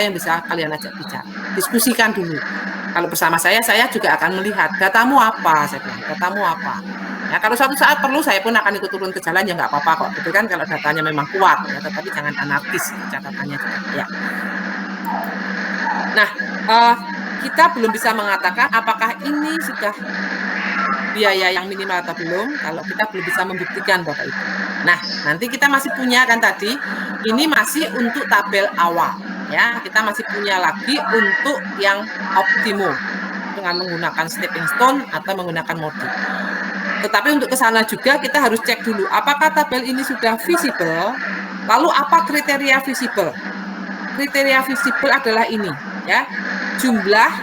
yang bisa kalian ajak bicara. Diskusikan dulu. Kalau bersama saya juga akan melihat datamu apa, saya bilang, datamu apa. Ya, kalau suatu saat perlu, saya pun akan ikut turun ke jalan, ya nggak apa-apa kok. Gitu kan, kalau datanya memang kuat, ya, tetapi jangan anarkis catatannya juga. Ya. Nah, kita belum bisa mengatakan apakah ini sudah biaya yang minimal atau belum, kalau kita belum bisa membuktikan Bapak Ibu. Nah, nanti kita masih punya kan tadi, ini masih untuk tabel awal. Ya, kita masih punya lagi untuk yang optimum dengan menggunakan stepping stone atau menggunakan mode. Tetapi untuk ke sana juga kita harus cek dulu apakah tabel ini sudah visible. Lalu apa kriteria visible? Kriteria visible adalah ini, ya. Jumlah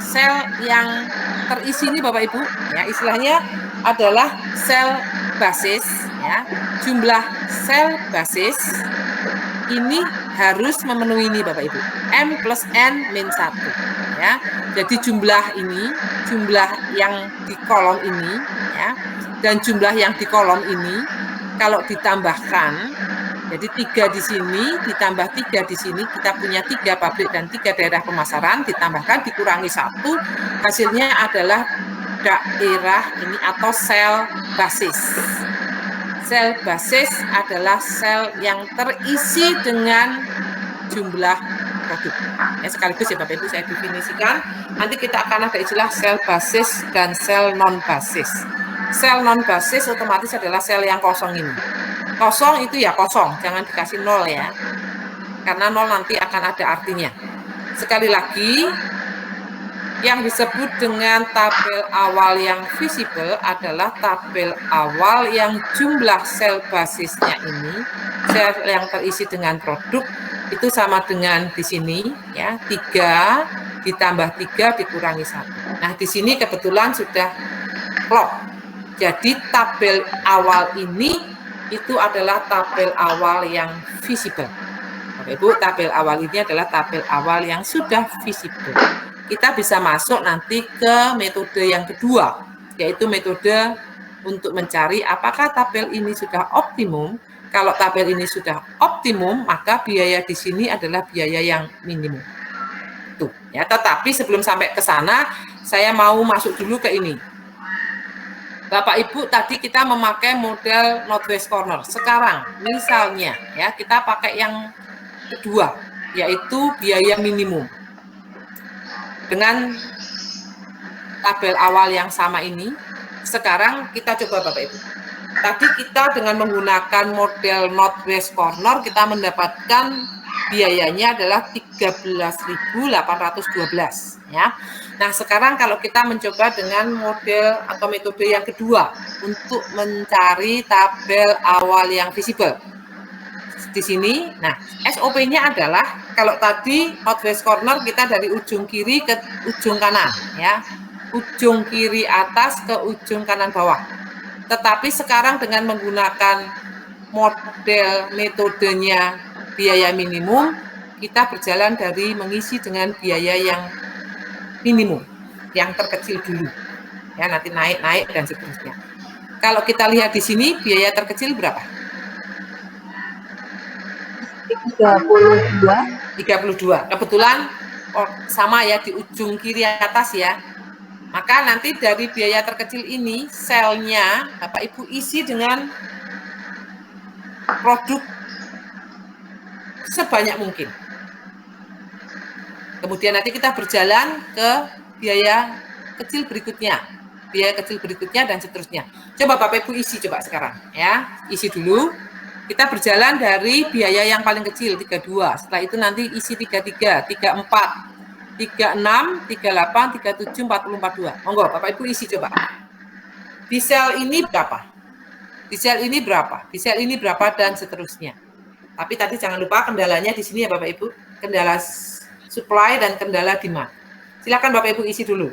sel yang terisi ini Bapak Ibu, ya, istilahnya adalah sel basis, ya. Jumlah sel basis ini harus memenuhi ini Bapak Ibu, M plus N min 1, ya. Jadi jumlah yang di kolom ini, ya, dan jumlah yang di kolom ini kalau ditambahkan, jadi 3 di sini ditambah 3 di sini, kita punya 3 pabrik dan 3 daerah pemasaran, ditambahkan dikurangi 1, hasilnya adalah daerah ini atau sel basis. Sel basis adalah sel yang terisi dengan jumlah produk. Ya, sekaligus ya Bapak Ibu saya definisikan, nanti kita akan ada istilah sel basis dan sel non basis. Sel non basis otomatis adalah sel yang kosong ini. Kosong itu ya kosong, jangan dikasih 0 ya. Karena 0 nanti akan ada artinya. Sekali lagi, yang disebut dengan tabel awal yang visible adalah tabel awal yang jumlah sel basisnya ini, sel yang terisi dengan produk, itu sama dengan di sini, ya, 3 ditambah 3 dikurangi 1. Nah, di sini kebetulan sudah klop. Jadi tabel awal ini itu adalah tabel awal yang visible. Bapak Ibu, tabel awal ini adalah tabel awal yang sudah visible. Kita bisa masuk nanti ke metode yang kedua, yaitu metode untuk mencari apakah tabel ini sudah optimum. Kalau tabel ini sudah optimum, maka biaya di sini adalah biaya yang minimum. Tuh, ya. Tetapi sebelum sampai ke sana, saya mau masuk dulu ke ini. Bapak Ibu, tadi kita memakai model Northwest Corner. Sekarang, misalnya, ya, kita pakai yang kedua, yaitu biaya minimum. Dengan tabel awal yang sama ini, sekarang kita coba Bapak Ibu. Tadi kita dengan menggunakan model Northwest Corner, kita mendapatkan biayanya adalah 13.812, ya. Nah, sekarang kalau kita mencoba dengan model atau metode yang kedua untuk mencari tabel awal yang visible. Di sini, nah, SOP-nya adalah kalau tadi Northwest Corner kita dari ujung kiri ke ujung kanan, ya, ujung kiri atas ke ujung kanan bawah. Tetapi sekarang dengan menggunakan model metodenya biaya minimum, kita berjalan dari mengisi dengan biaya yang minimum, yang terkecil dulu, ya, nanti naik dan seterusnya. Kalau kita lihat di sini biaya terkecil berapa? 32. Kebetulan sama ya di ujung kiri atas ya. Maka nanti dari biaya terkecil ini selnya Bapak Ibu isi dengan produk sebanyak mungkin. Kemudian nanti kita berjalan ke biaya kecil berikutnya dan seterusnya. Coba Bapak Ibu isi coba sekarang ya. Isi dulu. Kita berjalan dari biaya yang paling kecil 32, setelah itu nanti isi 33, 34, 36, 38, 37, 40, 42. Monggo Bapak Ibu isi coba. Di sel ini berapa? Di sel ini berapa? Di sel ini berapa dan seterusnya. Tapi tadi jangan lupa kendalanya di sini ya Bapak Ibu, kendala supply dan kendala demand. Silakan Bapak Ibu isi dulu.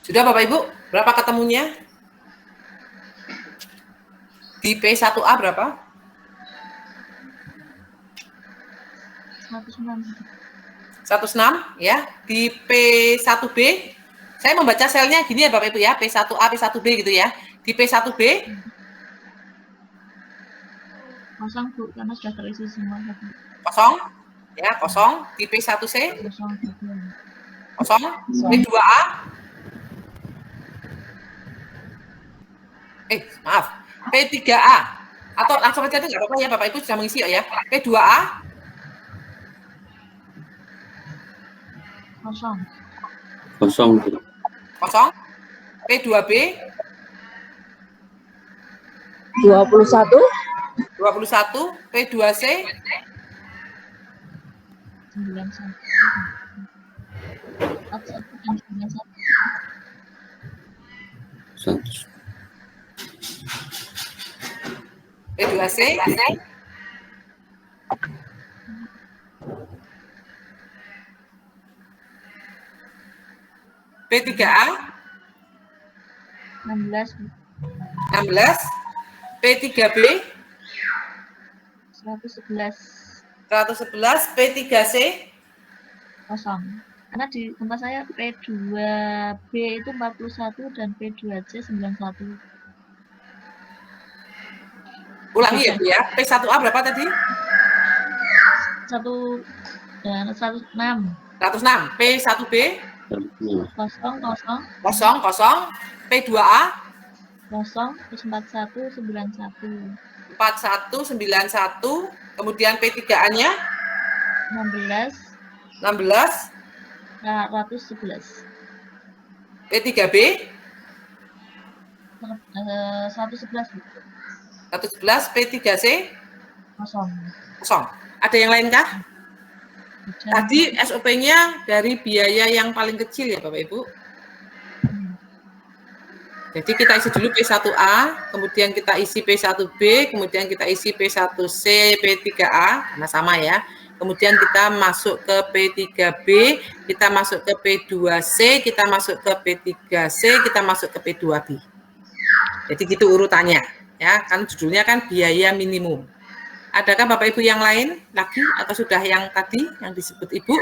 Sudah Bapak Ibu? Berapa ketemunya? Di P1A berapa? 106 ya. Di P1B, saya membaca selnya gini ya Bapak Ibu ya, P1A, P1B gitu ya. Di P1B kosong Bu, karena sudah terisi semua. kosong, ya kosong. Di P1C Kosong. kosong. P2A maaf, P3A atau langsung aja nggak apa-apa ya Bapak Ibu sudah mengisi ya. P2A kosong. kosong. P2B 21. P2C 91. P2C P3A 16. P3B 111. P3C Kosong. Karena di tempat saya P2B itu 41 dan P2C 91. Ulangi ya Bu ya. P1A berapa tadi? 106. 106. P1B kosong. P2A kosong. Terus 4191. 4191. Kemudian P3A-nya 111. P3B 111. 111. P3C Kosong. Ada yang lain kah? Tadi SOP-nya dari biaya yang paling kecil ya Bapak Ibu. Jadi kita isi dulu P1A, kemudian kita isi P1B, kemudian kita isi P1C, P3A, karena sama ya. Kemudian kita masuk ke P3B, kita masuk ke P2C, kita masuk ke P3C, kita masuk ke P2B. Jadi gitu urutannya, ya kan judulnya kan biaya minimum. Adakah Bapak Ibu yang lain lagi atau sudah yang tadi yang disebut Ibu?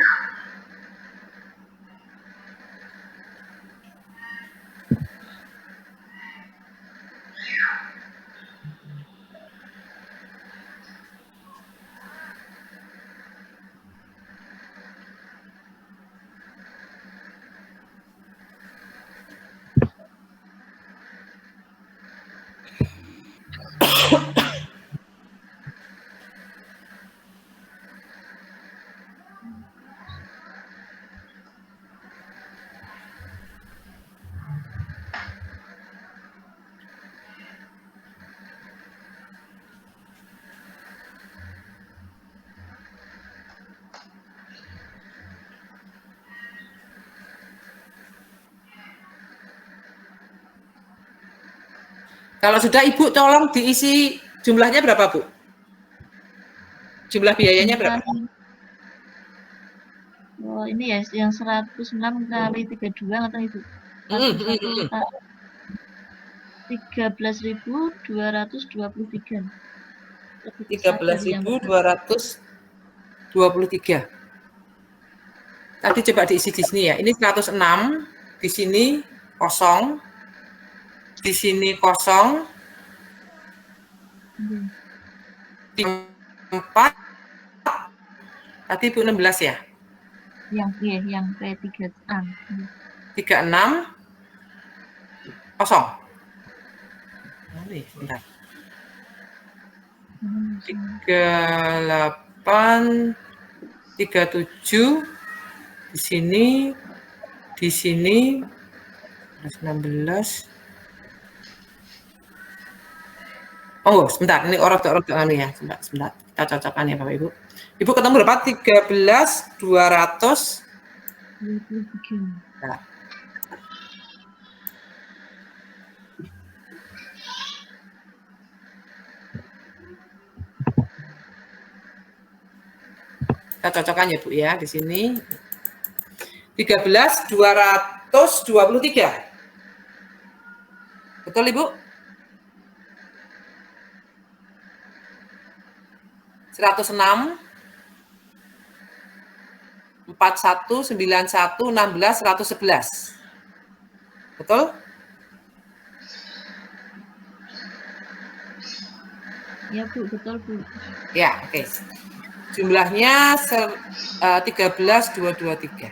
Kalau sudah Ibu tolong diisi jumlahnya berapa Bu? Jumlah biayanya berapa? Oh, ini ya yang 106 kali 32 atau Ibu? 13.223. 13.223. Tadi coba diisi di sini ya. Ini 106, di sini kosong, di sini kosong, di 4, tadi Ibu 16 ya? Yang P3A. 36, kosong. Bentar. 38, 37, di sini 16, Oh, sebentar, ini orang-orang ya, sebentar, kita cocokkan ya Bapak Ibu. Ibu ketemu berapa? 13.200. 23. Nah. Kita cocokkan ya Bu ya di sini. 13.223. Betul Ibu? 106 41 91 16 111. Betul? Ya Bu, betul Bu. Ya, oke. Jumlahnya 13.223.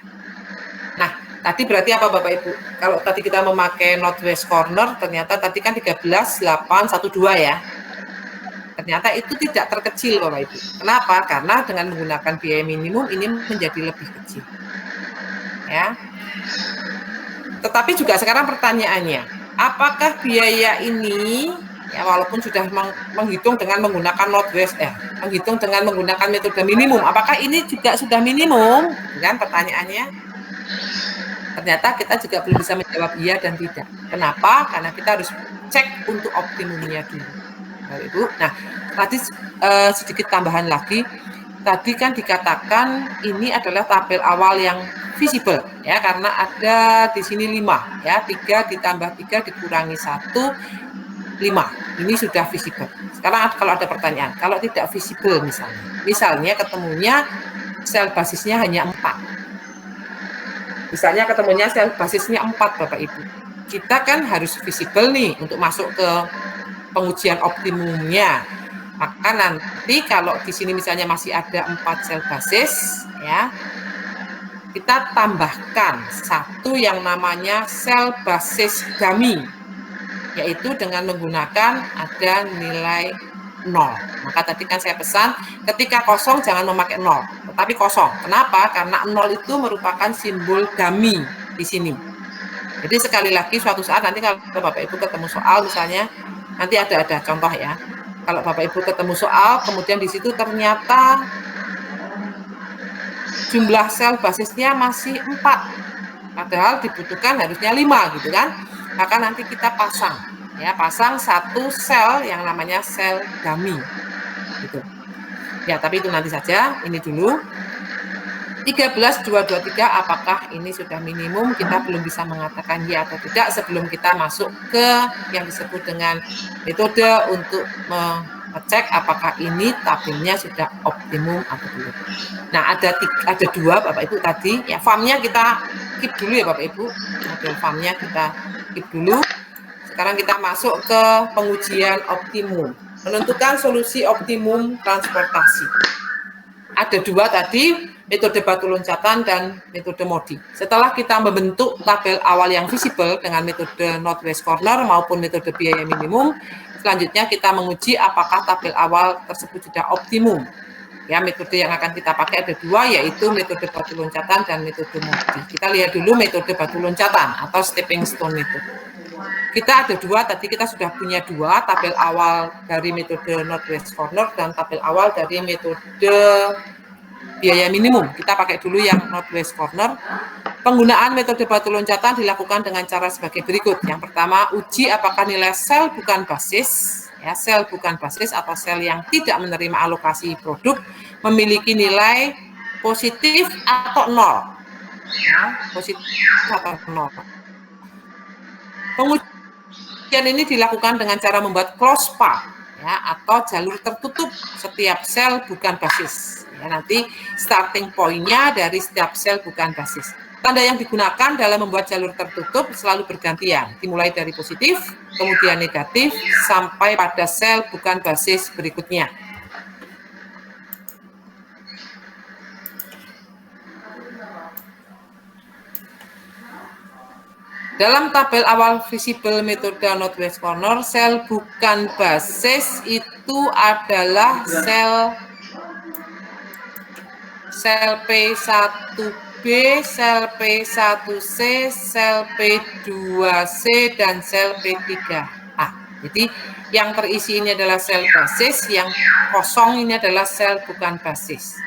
Nah, tadi berarti apa Bapak Ibu? Kalau tadi kita memakai northwest corner, ternyata tadi kan 13.812 ya. Ternyata itu tidak terkecil Bapak Ibu. Kenapa? Karena dengan menggunakan biaya minimum ini menjadi lebih kecil. Ya. Tetapi juga sekarang pertanyaannya, apakah biaya ini ya walaupun sudah menghitung dengan menggunakan northwest menghitung dengan menggunakan metode minimum, apakah ini juga sudah minimum? Kan pertanyaannya. Ternyata kita juga belum bisa menjawab iya dan tidak. Kenapa? Karena kita harus cek untuk optimumnya dulu. Bapak Ibu. Nah, tadi sedikit tambahan lagi. Tadi kan dikatakan ini adalah tabel awal yang visible ya, karena ada di sini 5 ya, 3 ditambah 3 dikurangi 1 5. Ini sudah visible. Sekarang kalau ada pertanyaan, kalau tidak visible misalnya ketemunya sel basisnya hanya 4. Misalnya ketemunya sel basisnya 4 Bapak Ibu. Kita kan harus visible nih untuk masuk ke pengujian optimumnya. Maka nanti kalau di sini misalnya masih ada 4 sel basis ya, kita tambahkan satu yang namanya sel basis dummy, yaitu dengan menggunakan ada nilai 0. Maka tadi kan saya pesan ketika kosong jangan memakai 0, tetapi kosong. Kenapa? Karena 0 itu merupakan simbol dummy di sini. Jadi sekali lagi suatu saat nanti kalau Bapak Ibu ketemu soal misalnya, nanti ada contoh ya. Kalau Bapak Ibu ketemu soal, kemudian di situ ternyata jumlah sel basisnya masih 4, padahal dibutuhkan harusnya 5 gitu kan. Maka nanti kita pasang satu sel yang namanya sel dummy gitu. Ya, tapi itu nanti saja, ini dulu. 13.223 apakah ini sudah minimum? Kita belum bisa mengatakan ya atau tidak sebelum kita masuk ke yang disebut dengan metode untuk mengecek apakah ini tabelnya sudah optimum atau belum. Nah, ada 2 Bapak Ibu tadi ya, farmnya kita keep dulu ya Bapak Ibu. Model farmnya kita keep dulu. Sekarang kita masuk ke pengujian optimum. Menentukan solusi optimum transportasi. Ada 2 tadi, metode batu loncatan dan metode MODI. Setelah kita membentuk tabel awal yang visible dengan metode northwest corner maupun metode biaya minimum, selanjutnya kita menguji apakah tabel awal tersebut sudah optimum. Ya, metode yang akan kita pakai ada 2, yaitu metode batu loncatan dan metode MODI. Kita lihat dulu metode batu loncatan atau stepping stone method. Kita ada 2, tadi kita sudah punya 2, tabel awal dari metode northwest corner dan tabel awal dari metode biaya minimum. Kita pakai dulu yang northwest corner. Penggunaan metode batu loncatan dilakukan dengan cara sebagai berikut. Yang pertama, uji apakah nilai sel bukan basis, ya, sel bukan basis atau sel yang tidak menerima alokasi produk memiliki nilai positif atau 0. Ya, positif atau 0. Pengujian ini dilakukan dengan cara membuat closed path ya, atau jalur tertutup setiap sel bukan basis. Ya, nanti starting point-nya dari setiap sel bukan basis. Tanda yang digunakan dalam membuat jalur tertutup selalu bergantian, dimulai dari positif, kemudian negatif, sampai pada sel bukan basis berikutnya. Dalam tabel awal visible metode northwest corner, sel bukan basis itu adalah sel P1B, sel P1C, sel P2C, dan sel P3A. Jadi yang terisi ini adalah sel basis, yang kosong ini adalah sel bukan basis.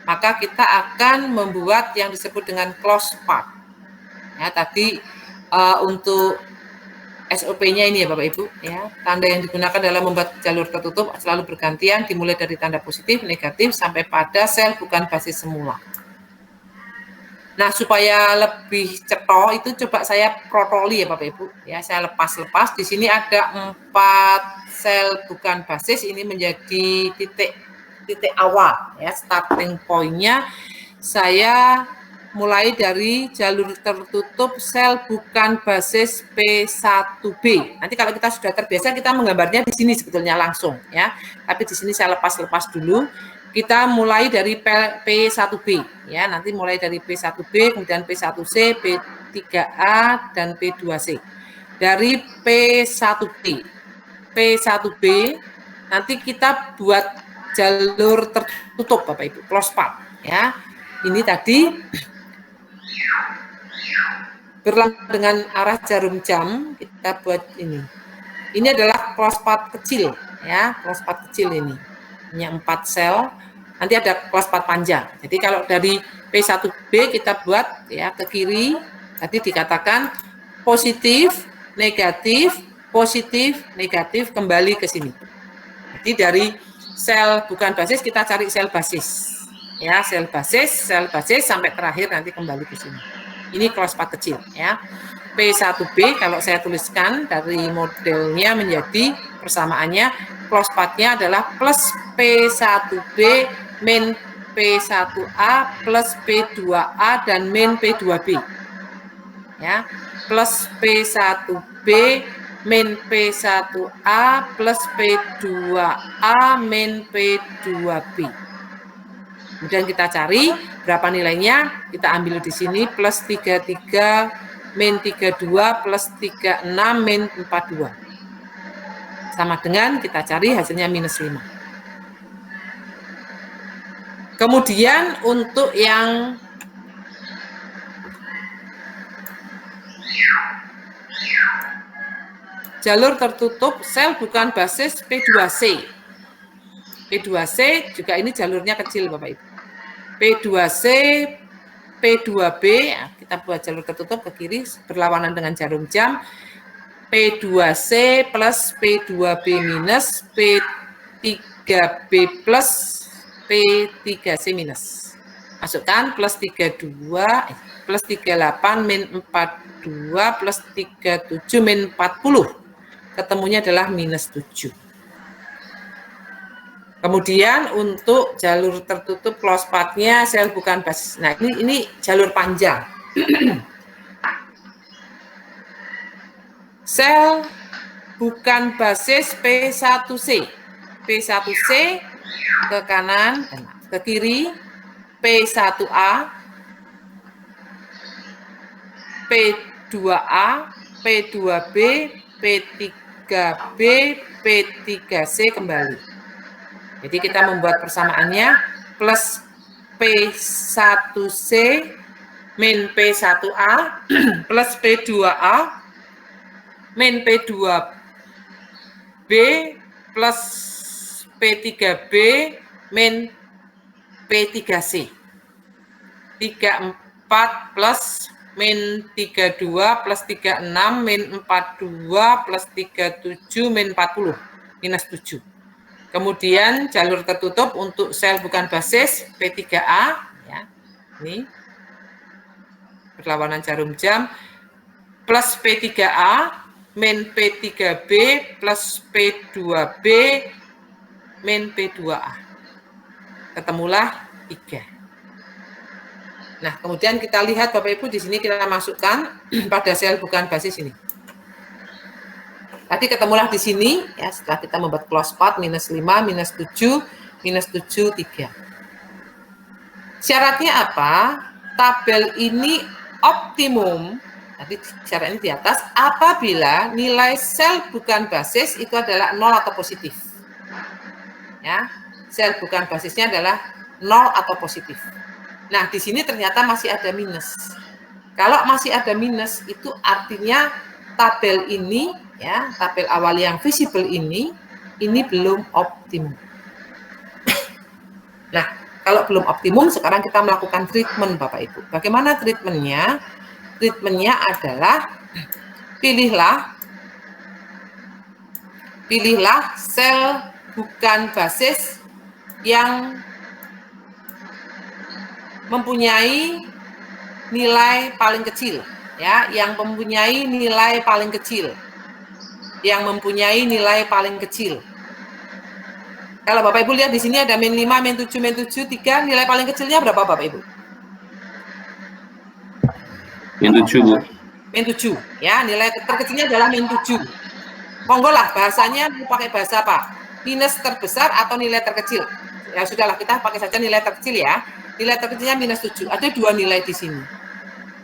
Maka kita akan membuat yang disebut dengan close path. Ya, tadi untuk SOP-nya ini ya Bapak Ibu, ya. Tanda yang digunakan dalam membuat jalur tertutup selalu bergantian, dimulai dari tanda positif, negatif, sampai pada sel bukan basis semula. Nah, supaya lebih cetok itu coba saya protoli ya Bapak Ibu, ya. Saya lepas-lepas. Di sini ada 4 sel bukan basis, ini menjadi titik awal, ya, starting point-nya. Saya mulai dari jalur tertutup sel bukan basis P1B. Nanti kalau kita sudah terbiasa, kita menggambarnya di sini sebetulnya langsung, ya. Tapi di sini saya lepas-lepas dulu. Kita mulai dari P1B, ya. Nanti mulai dari P1B, kemudian P1C, P3A, dan P2C. Dari P1B, nanti kita buat jalur tertutup, Bapak Ibu, close path, ya. Ini tadi berlangsung dengan arah jarum jam, kita buat ini. Ini adalah close path kecil, ya, close path kecil ini. Hanya 4 sel, nanti ada close path panjang. Jadi kalau dari P1B kita buat ya ke kiri, tadi dikatakan positif, negatif, kembali ke sini. Jadi dari sel bukan basis kita cari sel basis. Ya, sel basis sampai terakhir nanti kembali ke sini. Ini close path kecil, ya. P1B kalau saya tuliskan dari modelnya menjadi persamaannya, close path-nya adalah plus P1B min P1A plus P2A dan min P2B. Ya, plus P1B min P1A plus P2A min P2B. Kemudian kita cari berapa nilainya, kita ambil di sini plus 33 min 32 plus 36 min 42. Sama dengan kita cari hasilnya minus 5. Kemudian untuk yang jalur tertutup sel bukan basis P2C. P2C juga ini jalurnya kecil Bapak Ibu. P2C, P2B, ya, kita buat jalur tertutup ke kiri berlawanan dengan jarum jam. P2C plus P2B minus, P3B plus, P3C minus. Masukkan plus 32, plus 38 min 42 plus 37 min 40. Ketemunya adalah minus 7. Kemudian untuk jalur tertutup close path-nya sel bukan basis. Nah, ini jalur panjang. Sel bukan basis P1C. P1C ke kanan, ke kiri, P1A, P2A, P2B, P3B, P3C kembali. Jadi kita membuat persamaannya plus P1C min P1A plus P2A min P2B plus P3B min P3C. 34 plus min 32 plus 36 min 42 plus 37 min 40 minus 7. Kemudian jalur tertutup untuk sel bukan basis P3A, ya, ini berlawanan jarum jam plus P3A min P3B plus P2B min P2A. Ketemulah 3. Nah, kemudian kita lihat Bapak Ibu di sini kita masukkan pada sel bukan basis ini. Tadi ketemulah di sini, ya, setelah kita membuat close path, minus 5, minus 7, 3. Syaratnya apa? Tabel ini optimum, tadi syaratnya di atas, apabila nilai sel bukan basis itu adalah 0 atau positif. Ya, sel bukan basisnya adalah 0 atau positif. Nah, di sini ternyata masih ada minus. Kalau masih ada minus, itu artinya tabel ini ya, tabel awal yang visible ini belum optimum. Nah, kalau belum optimum, sekarang kita melakukan treatment, Bapak Ibu. Bagaimana treatmentnya? Treatmentnya adalah pilihlah sel bukan basis yang mempunyai nilai paling kecil, ya, yang mempunyai nilai paling kecil, Kalau Bapak Ibu lihat di sini ada min 5, min 7, min 7, 3, nilai paling kecilnya berapa Bapak Ibu? Min 7, Bu. Min 7, ya, nilai terkecilnya adalah min 7. Monggo lah bahasanya mau pakai bahasa apa? Minus terbesar atau nilai terkecil? Ya sudahlah, kita pakai saja nilai terkecil ya. Nilai terkecilnya minus 7. Ada 2 nilai di sini.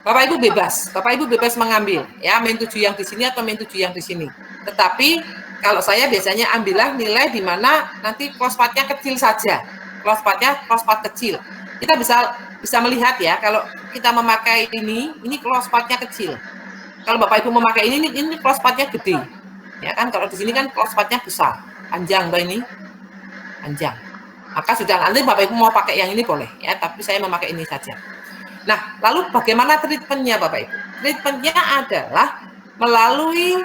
Bapak Ibu bebas mengambil ya, min 7 yang di sini atau min 7 yang di sini. Tetapi kalau saya biasanya ambillah nilai di mana nanti close path-nya kecil saja. Close path kecil. Kita bisa melihat ya, kalau kita memakai ini close path-nya kecil. Kalau Bapak Ibu memakai ini close path-nya gede. Ya kan, kalau di sini kan close path-nya besar. Panjang Mbak ini. Panjang. Maka sudah, nanti Bapak Ibu mau pakai yang ini boleh ya, tapi saya memakai ini saja. Nah, lalu bagaimana treatment-nya Bapak Ibu? Treatment-nya adalah melalui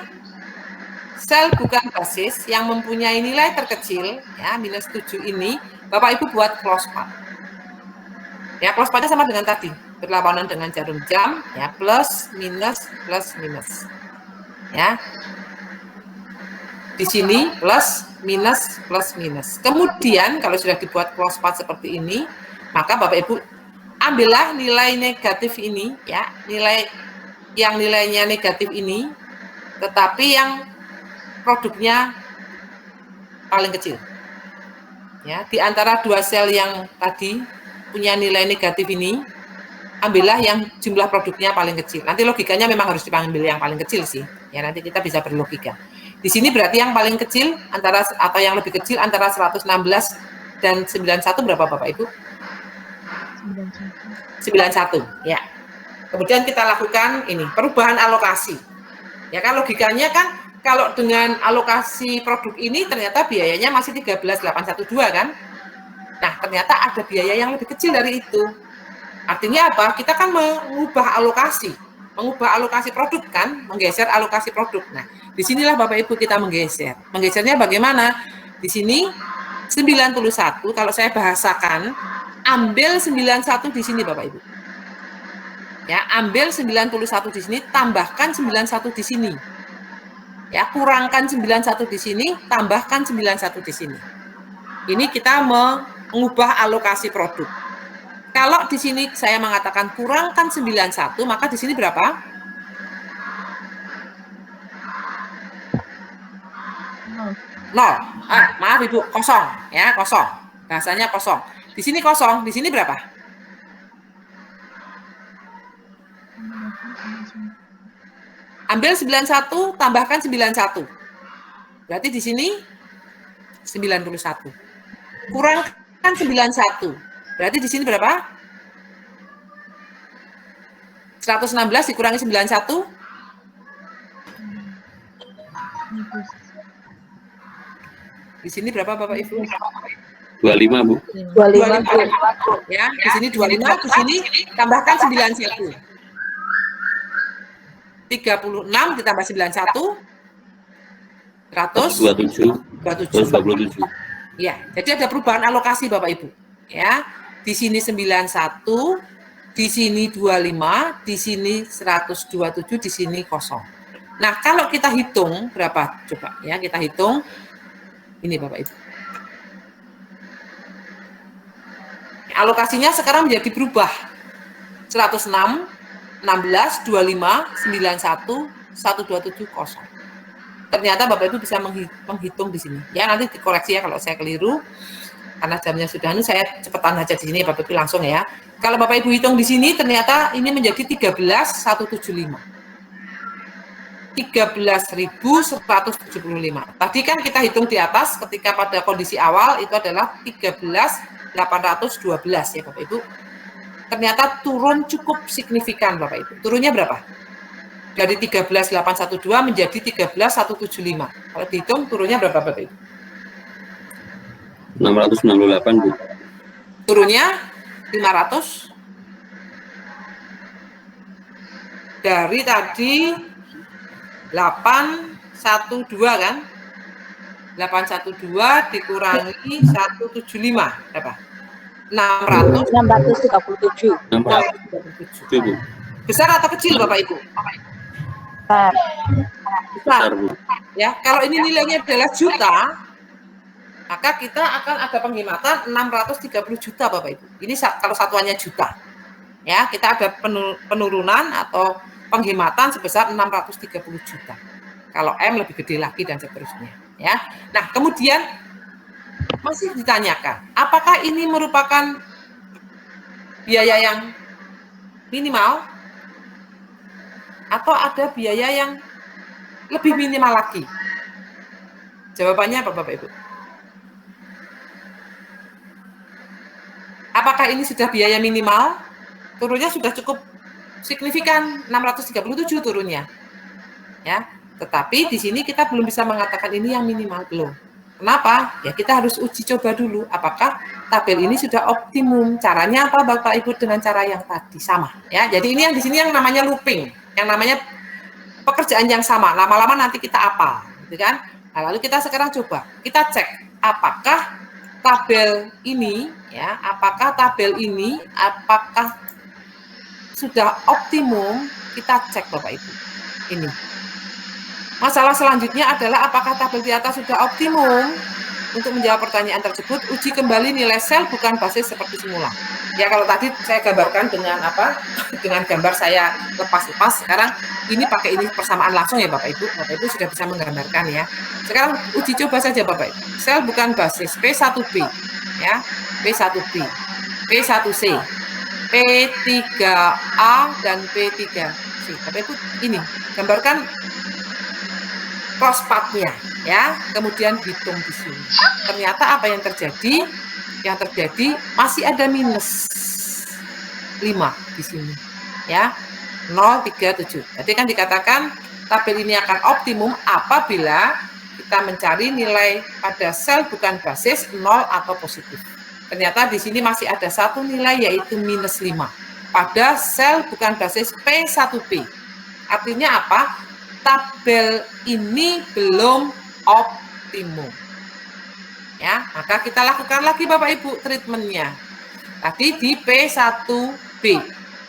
sel bukan basis yang mempunyai nilai terkecil, ya, minus 7 ini, Bapak Ibu buat close path. Ya, close path-nya sama dengan tadi, berlawanan dengan jarum jam, ya, plus, minus. Ya. Di sini plus, minus. Kemudian, kalau sudah dibuat close path seperti ini, maka Bapak Ibu ambillah nilai negatif ini, ya, nilainya negatif ini, tetapi yang produknya paling kecil. Ya, di antara 2 sel yang tadi punya nilai negatif ini, ambillah yang jumlah produknya paling kecil. Nanti logikanya memang harus diambil yang paling kecil sih. Ya, nanti kita bisa berlogika. Di sini berarti yang paling kecil atau yang lebih kecil antara 116 dan 91 berapa Bapak Ibu? 91, ya. Kemudian kita lakukan ini, perubahan alokasi. Ya kan, logikanya kan kalau dengan alokasi produk ini ternyata biayanya masih 13.812 kan? Nah, ternyata ada biaya yang lebih kecil dari itu. Artinya apa? Kita kan mengubah alokasi produk kan, menggeser alokasi produk. Nah, disinilah Bapak Ibu kita menggeser. Menggesernya bagaimana? Di sini 91, kalau saya bahasakan, ambil 91 di sini Bapak Ibu. Ya, ambil 91 di sini, tambahkan 91 di sini. Ya, kurangkan 91 di sini, tambahkan 91 di sini. Ini kita mengubah alokasi produk. Kalau di sini saya mengatakan kurangkan 91, maka di sini berapa? 0. Maaf Ibu, kosong ya, kosong. Bahasanya kosong. Di sini kosong, di sini berapa? Ambil 91, tambahkan 91. Berarti di sini 91. Kurangkan 91. Berarti di sini berapa? 116 dikurangi 91. Di sini berapa Bapak Ibu? 25, Bu. 25. Ya, di sini 25, di sini tambahkan 91. 36 ditambah 91. 127. Ya, jadi ada perubahan alokasi Bapak Ibu. Ya, di sini 91, di sini 25, di sini 127, di sini kosong. Nah, kalau kita hitung berapa? Coba ya, kita hitung. Ini Bapak Ibu. Alokasinya sekarang menjadi berubah. 106, 16, 25, 91, 127, kosong. Ternyata Bapak Ibu bisa menghitung di sini. Ya, nanti dikoreksi ya kalau saya keliru. Karena jamnya sudah, saya cepetan aja di sini Bapak Ibu langsung ya. Kalau Bapak Ibu hitung di sini ternyata ini menjadi 13.175. 13.175. Tadi kan kita hitung di atas ketika pada kondisi awal itu adalah 13.812 ya Bapak Ibu. Ternyata turun cukup signifikan Bapak Ibu. Turunnya berapa? Dari 13.812 menjadi 13.175. Kalau dihitung turunnya berapa Bapak Ibu? 698 Bu. Turunnya 500. Dari tadi 812 kan? 812 dikurangi 175 berapa? 600. 637. 637 Bu. Besar atau kecil Bapak Ibu? Besar. Besar Bu. Ya, kalau ini nilainya adalah juta, maka kita akan ada penghematan 630 juta Bapak Ibu. Ini kalau satuannya juta. Ya, kita ada penurunan atau penghematan sebesar 630 juta. Kalau M lebih gede lagi dan seterusnya. Ya, nah kemudian masih ditanyakan, apakah ini merupakan biaya yang minimal atau ada biaya yang lebih minimal lagi? Jawabannya apa Bapak Ibu? Apakah ini sudah biaya minimal? Turunnya sudah cukup signifikan, 637 turunnya. Ya, tetapi di sini kita belum bisa mengatakan ini yang minimal, belum. Kenapa? Ya kita harus uji coba dulu apakah tabel ini sudah optimum. Caranya apa Bapak Ibu dengan cara yang tadi sama ya. Jadi ini yang di sini yang namanya looping, yang namanya pekerjaan yang sama. Lama-lama nanti kita apal, gitu kan? Nah, lalu kita sekarang coba kita cek apakah tabel ini ya, apakah sudah optimum. Kita cek Bapak Ibu. Ini. Masalah selanjutnya adalah apakah tabel di atas sudah optimum. Untuk menjawab pertanyaan tersebut, uji kembali nilai sel bukan basis seperti semula. Ya kalau tadi saya gambarkan dengan apa? Dengan gambar saya lepas-lepas. Sekarang ini pakai ini persamaan langsung ya Bapak Ibu. Bapak Ibu sudah bisa menggambarkan ya. Sekarang uji coba saja Bapak Ibu. Sel bukan basis P1B ya, P1B, P1C, P3A dan P3C. Bapak Ibu ini gambarkan cross path-nya ya, kemudian hitung di sini. Ternyata apa yang terjadi? Yang terjadi masih ada minus 5 di sini ya, 037. Jadi kan dikatakan tabel ini akan optimum apabila kita mencari nilai pada sel bukan basis 0 atau positif. Ternyata di sini masih ada satu nilai yaitu minus 5 pada sel bukan basis P1B. Artinya apa? Tabel ini belum optimum. Ya, maka kita lakukan lagi Bapak Ibu treatmentnya. Tadi di P1B,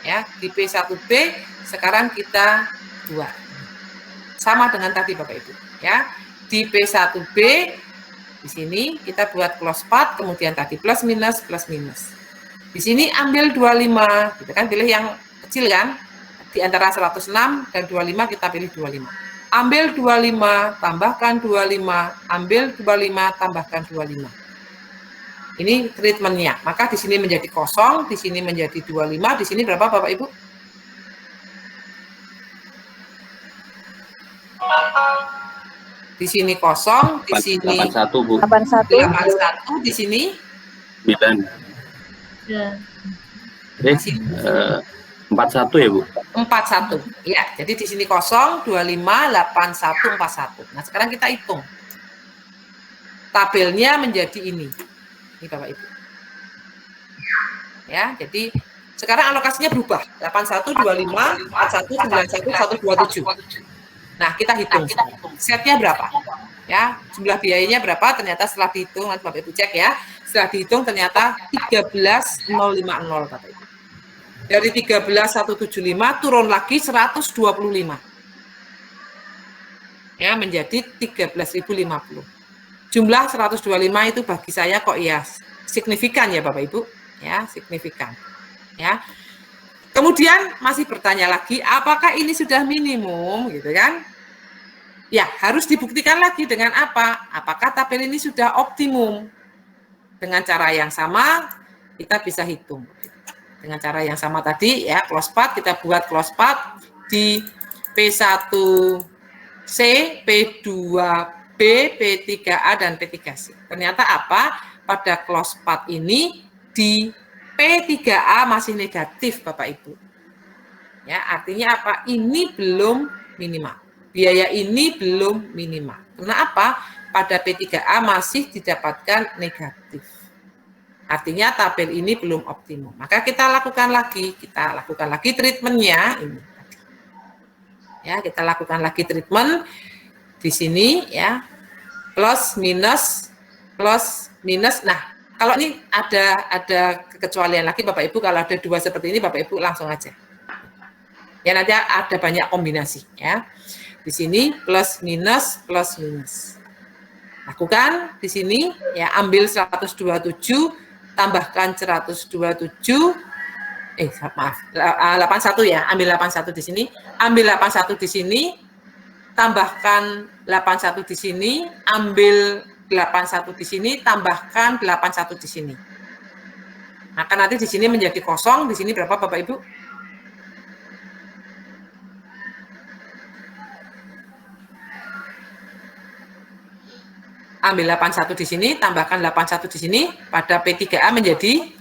ya, di P1B sekarang kita buat sama dengan tadi Bapak Ibu, ya. Di P1B di sini kita buat close path, kemudian tadi plus minus plus minus. Di sini ambil 25, kita kan pilih yang kecil kan? Di antara 106 dan 25 kita pilih 25. Ambil 25, tambahkan 25, ambil 25, tambahkan 25. Ini treatmentnya. Maka di sini menjadi kosong, di sini menjadi 25, di sini berapa Bapak Ibu? Di sini kosong, di sini 81 Bu. 81, di sini 9. Ya. 41 ya Bu? 41. Ya, jadi di sini kosong, 25, 81, 41. Nah, sekarang kita hitung. Tabelnya menjadi ini. Ini Bapak Ibu. Ya, jadi sekarang alokasinya berubah. 81, 25, 41, 91, 127. Nah, kita hitung. Setnya berapa? Ya, jumlah biayanya berapa? Ternyata setelah dihitung, nanti Bapak Ibu cek ya. Setelah dihitung ternyata 13.050 Bapak Ibu. Dari 13.175 turun lagi 125. Ya, menjadi 13.050. Jumlah 125 itu bagi saya kok ya signifikan ya Bapak Ibu, ya, signifikan. Ya. Kemudian masih bertanya lagi, apakah ini sudah minimum gitu kan? Ya, harus dibuktikan lagi dengan apa? Apakah tabel ini sudah optimum? Dengan cara yang sama kita bisa hitung. Dengan cara yang sama tadi ya, close path, kita buat close path di P1C, P2B, P3A dan P3C. Ternyata apa? Pada close path ini di P3A masih negatif Bapak Ibu. Ya, artinya apa? Ini belum minimal. Biaya ini belum minimal. Kenapa? Pada P3A masih didapatkan negatif. Artinya tabel ini belum optimum. Maka kita lakukan lagi treatmentnya ini. Ya, kita lakukan lagi treatment di sini ya. Plus minus. Nah, kalau ini ada kekecualian lagi Bapak Ibu, kalau ada dua seperti ini Bapak Ibu langsung aja. Ya, nanti ada banyak kombinasi ya. Di sini plus minus. Lakukan di sini ya, ambil 127 tambahkan 127 maaf 81 ya, ambil 81 di sini, ambil 81 di sini, tambahkan 81 di sini, ambil 81 di sini, tambahkan 81 di sini. Maka nanti di sini menjadi kosong, di sini berapa Bapak Ibu? Ambil 81 di sini, tambahkan 81 di sini, pada P3A menjadi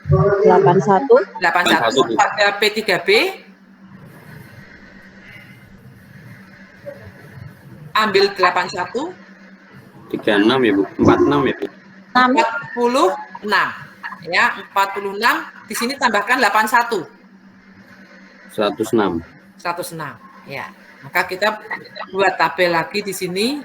81. 81, pada P3B ambil 81, 36 ya Bu, 46 ya Bu. 46 ya, 46 di sini tambahkan 81, 106. ya. Maka kita buat tabel lagi di sini.